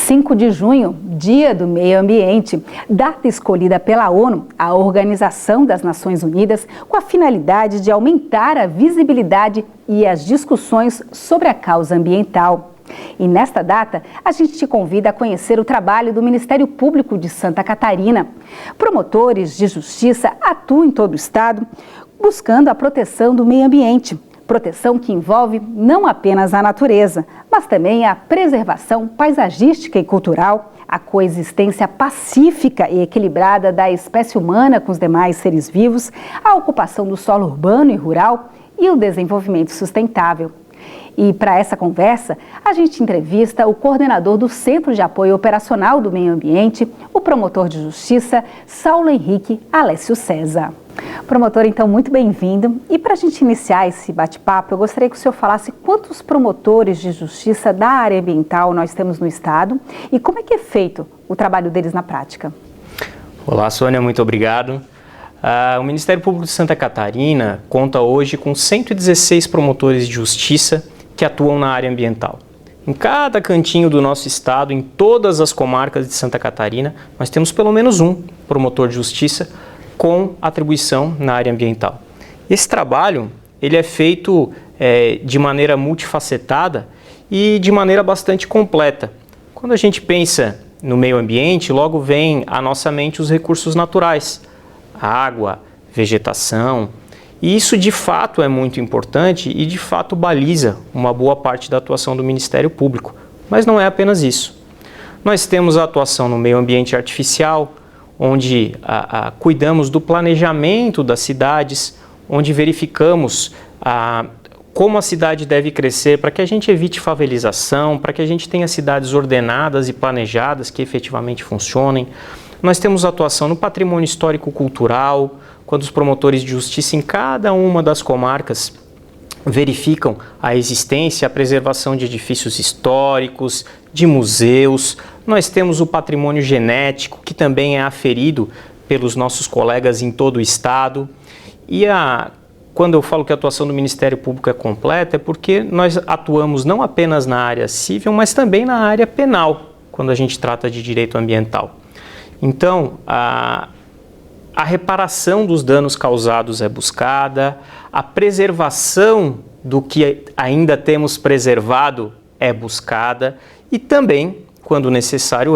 5 de junho, Dia do Meio Ambiente, data escolhida pela ONU, a Organização das Nações Unidas, com a finalidade de aumentar a visibilidade e as discussões sobre a causa ambiental. E nesta data, a gente te convida a conhecer o trabalho do Ministério Público de Santa Catarina. Promotores de justiça atuam em todo o estado, buscando a proteção do meio ambiente. Proteção que envolve não apenas a natureza, mas também a preservação paisagística e cultural, a coexistência pacífica e equilibrada da espécie humana com os demais seres vivos, a ocupação do solo urbano e rural e o desenvolvimento sustentável. E para essa conversa, a gente entrevista o coordenador do Centro de Apoio Operacional do Meio Ambiente, o promotor de justiça, Saulo Henrique Alessio César. Promotor, então, muito bem-vindo. E para a gente iniciar esse bate-papo, eu gostaria que o senhor falasse quantos promotores de justiça da área ambiental nós temos no estado e como é que é feito o trabalho deles na prática. Olá, Sônia, muito obrigado. O Ministério Público de Santa Catarina conta hoje com 116 promotores de justiça que atuam na área ambiental. Em cada cantinho do nosso estado, em todas as comarcas de Santa Catarina, nós temos pelo menos um promotor de justiça com atribuição na área ambiental. Esse trabalho ele é feito de maneira multifacetada e de maneira bastante completa. Quando a gente pensa no meio ambiente, logo vem à nossa mente os recursos naturais, água, vegetação. E isso de fato é muito importante e de fato baliza uma boa parte da atuação do Ministério Público. Mas não é apenas isso. Nós temos a atuação no meio ambiente artificial, onde cuidamos do planejamento das cidades, onde verificamos como a cidade deve crescer para que a gente evite favelização, para que a gente tenha cidades ordenadas e planejadas que efetivamente funcionem. Nós temos atuação no patrimônio histórico-cultural, quando os promotores de justiça em cada uma das comarcas verificam a existência e a preservação de edifícios históricos, de museus. Nós temos o patrimônio genético, que também é aferido pelos nossos colegas em todo o estado. E quando eu falo que a atuação do Ministério Público é completa, é porque nós atuamos não apenas na área civil, mas também na área penal, quando a gente trata de direito ambiental. Então, a reparação dos danos causados é buscada, a preservação do que ainda temos preservado é buscada e também, quando necessário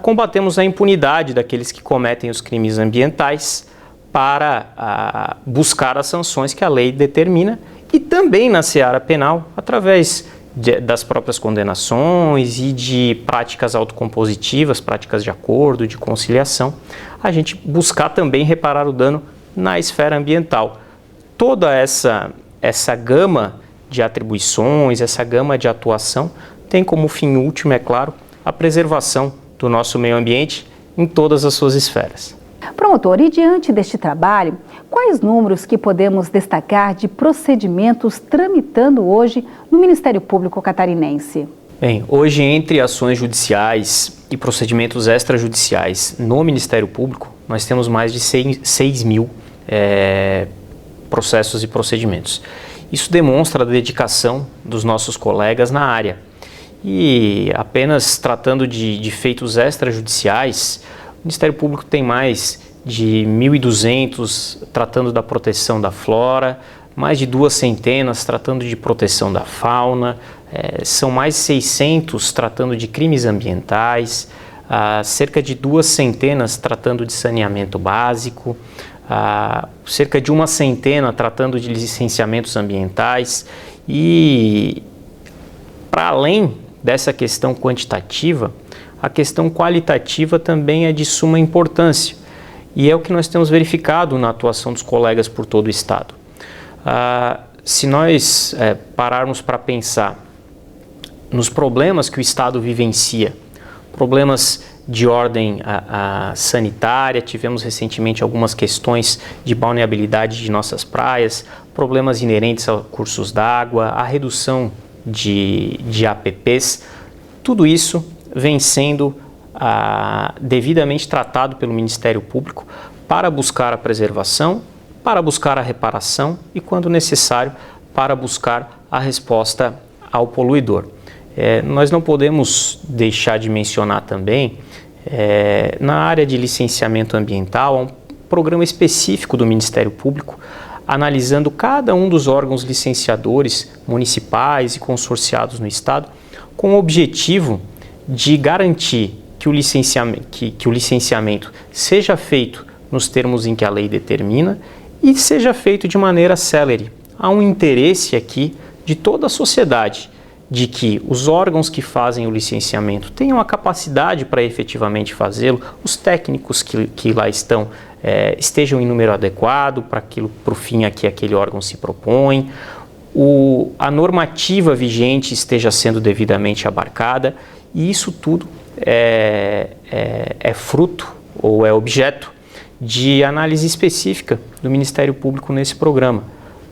combatemos a impunidade daqueles que cometem os crimes ambientais para buscar as sanções que a lei determina e também na seara penal, através das próprias condenações e de práticas autocompositivas, práticas de acordo, de conciliação, a gente buscar também reparar o dano na esfera ambiental. Toda essa gama de atribuições, essa gama de atuação, tem como fim último, é claro, a preservação do nosso meio ambiente em todas as suas esferas. Promotor, e diante deste trabalho, quais números que podemos destacar de procedimentos tramitando hoje no Ministério Público catarinense? Bem, hoje entre ações judiciais e procedimentos extrajudiciais no Ministério Público, nós temos mais de 6 mil processos e procedimentos. Isso demonstra a dedicação dos nossos colegas na área. E apenas tratando de feitos extrajudiciais, o Ministério Público tem mais de 1.200 tratando da proteção da flora, mais de 200 tratando de proteção da fauna, são mais de 600 tratando de crimes ambientais, cerca de 200 tratando de saneamento básico, cerca de 100 tratando de licenciamentos ambientais e, para além dessa questão quantitativa, a questão qualitativa também é de suma importância e é o que nós temos verificado na atuação dos colegas por todo o estado. Se nós pararmos para pensar nos problemas que o estado vivencia, problemas de ordem sanitária, tivemos recentemente algumas questões de balneabilidade de nossas praias, problemas inerentes a cursos d'água, a redução de APPs, tudo isso vem sendo devidamente tratado pelo Ministério Público para buscar a preservação, para buscar a reparação e, quando necessário, para buscar a resposta ao poluidor. Nós não podemos deixar de mencionar também, na área de licenciamento ambiental, um programa específico do Ministério Público, analisando cada um dos órgãos licenciadores municipais e consorciados no Estado, com o objetivo de garantir que o licenciamento seja feito nos termos em que a lei determina e seja feito de maneira célere. Há um interesse aqui de toda a sociedade de que os órgãos que fazem o licenciamento tenham a capacidade para efetivamente fazê-lo, os técnicos que lá estão estejam em número adequado para o fim a que aquele órgão se propõe, a normativa vigente esteja sendo devidamente abarcada, e isso tudo é fruto ou é objeto de análise específica do Ministério Público nesse programa.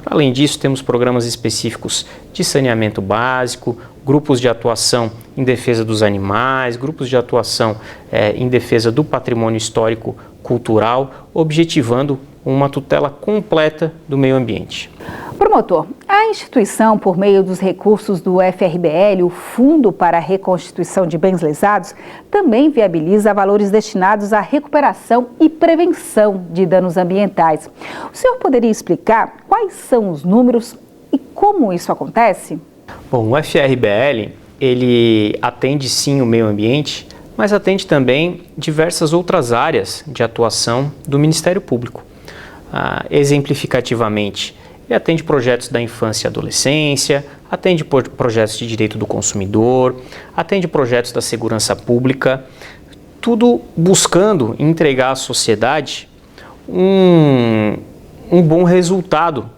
Além disso, temos programas específicos de saneamento básico, grupos de atuação em defesa dos animais, grupos de atuação em defesa do patrimônio histórico cultural, objetivando uma tutela completa do meio ambiente. Promotor, a instituição, por meio dos recursos do FRBL, o Fundo para a Reconstituição de Bens Lesados, também viabiliza valores destinados à recuperação e prevenção de danos ambientais. O senhor poderia explicar quais são os números e como isso acontece? Bom, o FRBL, ele atende sim o meio ambiente, mas atende também diversas outras áreas de atuação do Ministério Público. Exemplificativamente, ele atende projetos da infância e adolescência, atende projetos de direito do consumidor, atende projetos da segurança pública, tudo buscando entregar à sociedade um bom resultado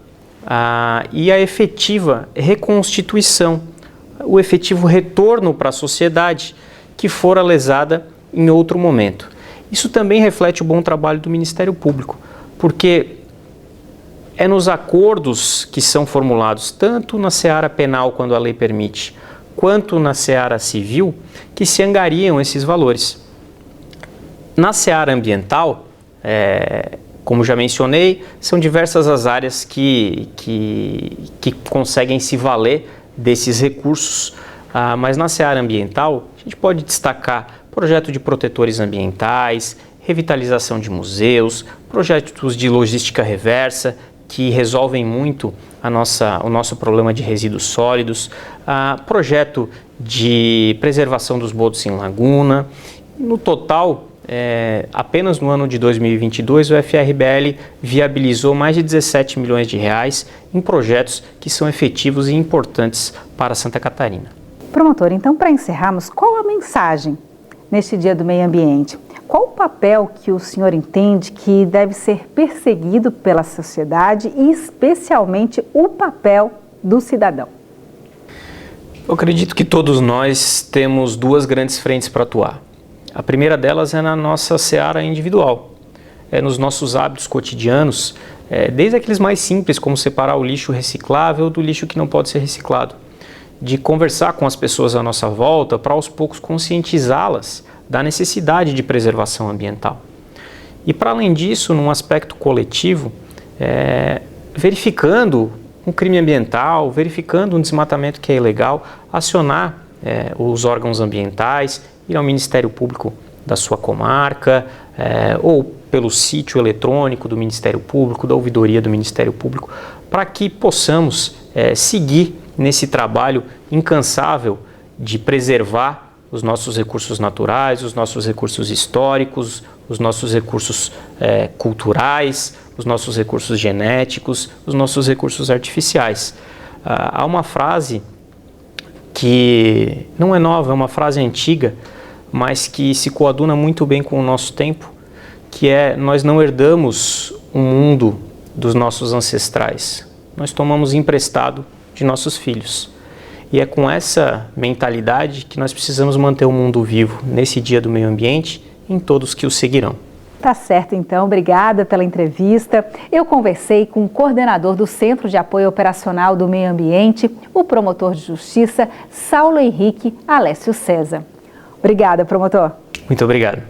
e a efetiva reconstituição, o efetivo retorno para a sociedade que fora lesada em outro momento. Isso também reflete o bom trabalho do Ministério Público, porque é nos acordos que são formulados tanto na seara penal, quando a lei permite, quanto na seara civil, que se angariam esses valores. Na seara ambiental, como já mencionei, são diversas as áreas que conseguem se valer desses recursos, mas na seara ambiental a gente pode destacar projeto de protetores ambientais, revitalização de museus, projetos de logística reversa, que resolvem muito o nosso problema de resíduos sólidos, projeto de preservação dos botos em laguna. No total, apenas no ano de 2022, o FRBL viabilizou mais de 17 milhões de reais em projetos que são efetivos e importantes para Santa Catarina. Promotor, então, para encerrarmos, qual a mensagem neste Dia do Meio Ambiente? Qual o papel que o senhor entende que deve ser perseguido pela sociedade e especialmente o papel do cidadão? Eu acredito que todos nós temos duas grandes frentes para atuar. A primeira delas é na nossa seara individual, nos nossos hábitos cotidianos, desde aqueles mais simples, como separar o lixo reciclável do lixo que não pode ser reciclado, de conversar com as pessoas à nossa volta para aos poucos conscientizá-las da necessidade de preservação ambiental. E para além disso, num aspecto coletivo, verificando um crime ambiental, verificando um desmatamento que é ilegal, acionar os órgãos ambientais, ir ao Ministério Público da sua comarca, ou pelo sítio eletrônico do Ministério Público, da ouvidoria do Ministério Público, para que possamos seguir nesse trabalho incansável de preservar os nossos recursos naturais, os nossos recursos históricos, os nossos recursos culturais, os nossos recursos genéticos, os nossos recursos artificiais. Há uma frase que não é nova, é uma frase antiga, mas que se coaduna muito bem com o nosso tempo, que é: nós não herdamos o mundo dos nossos ancestrais, nós tomamos emprestado de nossos filhos. E é com essa mentalidade que nós precisamos manter o mundo vivo nesse Dia do Meio Ambiente e em todos que o seguirão. Tá certo, então. Obrigada pela entrevista. Eu conversei com o coordenador do Centro de Apoio Operacional do Meio Ambiente, o promotor de justiça, Saulo Henrique Alessio César. Obrigada, promotor. Muito obrigado.